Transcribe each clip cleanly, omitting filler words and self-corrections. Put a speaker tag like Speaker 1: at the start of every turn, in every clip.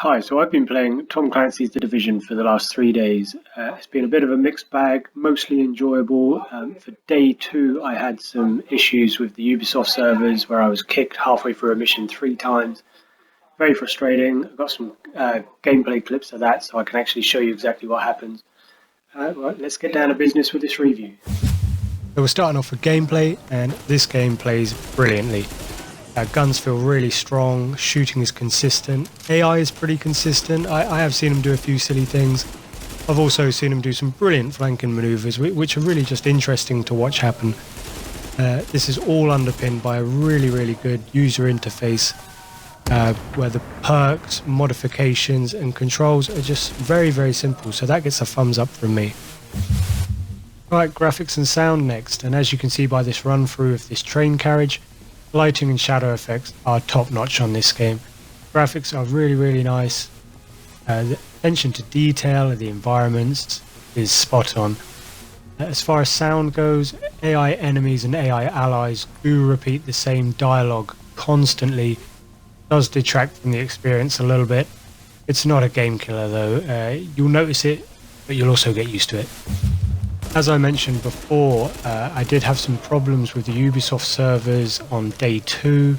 Speaker 1: Hi, so I've been playing Tom Clancy's The Division for the last 3 days. It's been a bit of a mixed bag, mostly enjoyable. For day two, I had some issues with the Ubisoft servers where I was kicked halfway through a mission 3 times. Very frustrating. I've got some gameplay clips of that so I can actually show you exactly what happens. Right, let's get down to business with this review.
Speaker 2: So we're starting off with gameplay, and this game plays brilliantly. Guns feel really strong, shooting is consistent, AI is pretty consistent. I have seen him do a few silly things. I've also seen him do some brilliant flanking maneuvers, which are really just interesting to watch happen. This is all underpinned by a really good user interface, where the perks, modifications and controls are just very simple, so that gets a thumbs up from me. Right, graphics and sound next, and as you can see by this run through of this train carriage, lighting and shadow effects are top notch on this game. Graphics are really nice. The attention to detail of the environments is spot on. As far as sound goes, AI enemies and AI allies do repeat the same dialogue constantly. Does detract from the experience a little bit. It's not a game killer though. You'll notice it, but you'll also get used to it. As I mentioned before, I did have some problems with the Ubisoft servers on day two.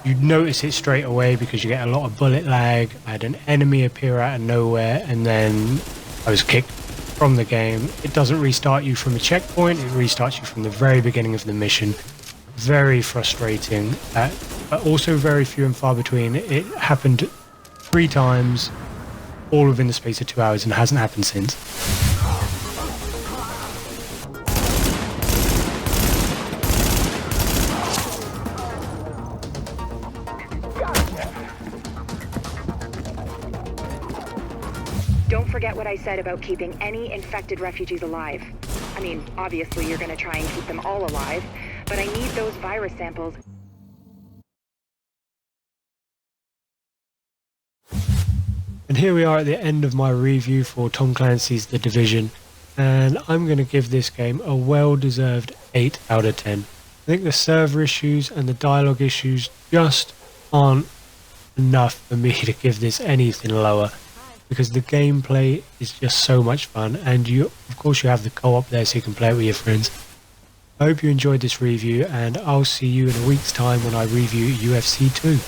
Speaker 2: You'd notice it straight away because you get a lot of bullet lag. I had an enemy appear out of nowhere and then I was kicked from the game. It doesn't restart you from a checkpoint, it restarts you from the very beginning of the mission. Very frustrating, but also very few and far between. It happened 3 times, all within the space of 2 hours, and hasn't happened since.
Speaker 3: Don't forget what I said about keeping any infected refugees alive. I mean, obviously you're gonna try and keep them all alive, but I need those virus samples.
Speaker 2: And here we are at the end of my review for Tom Clancy's The Division, and I'm going to give this game a well-deserved 8 out of 10. I think the server issues and the dialogue issues just aren't enough for me to give this anything lower, because the gameplay is just so much fun, and of course you have the co-op there so you can play it with your friends. I hope you enjoyed this review, and I'll see you in a week's time when I review UFC 2.